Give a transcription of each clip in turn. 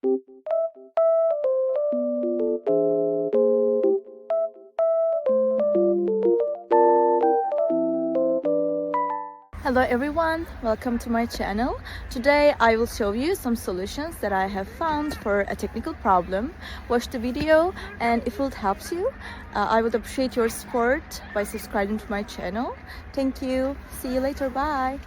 Hello everyone, welcome to my channel. Today I will show you some solutions that I have found for a technical problem. Watch the video, and if it helps you, I would appreciate your support by subscribing to my channel. Thank you. See you later. Bye.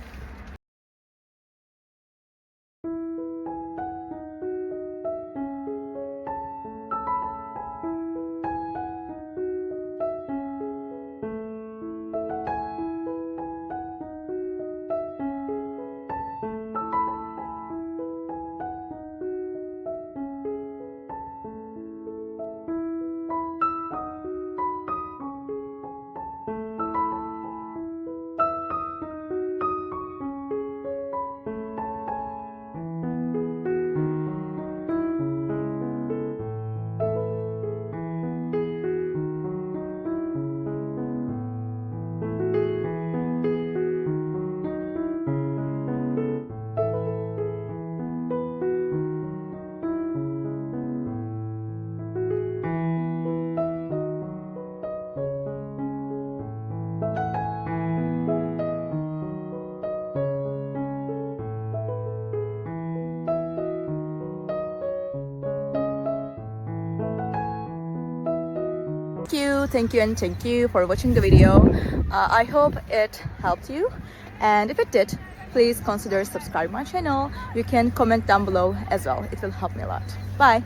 Thank you and thank you for watching the video. I hope it helped you, and if it did, please consider subscribing my channel. You can comment down below as well. It will help me a lot. Bye.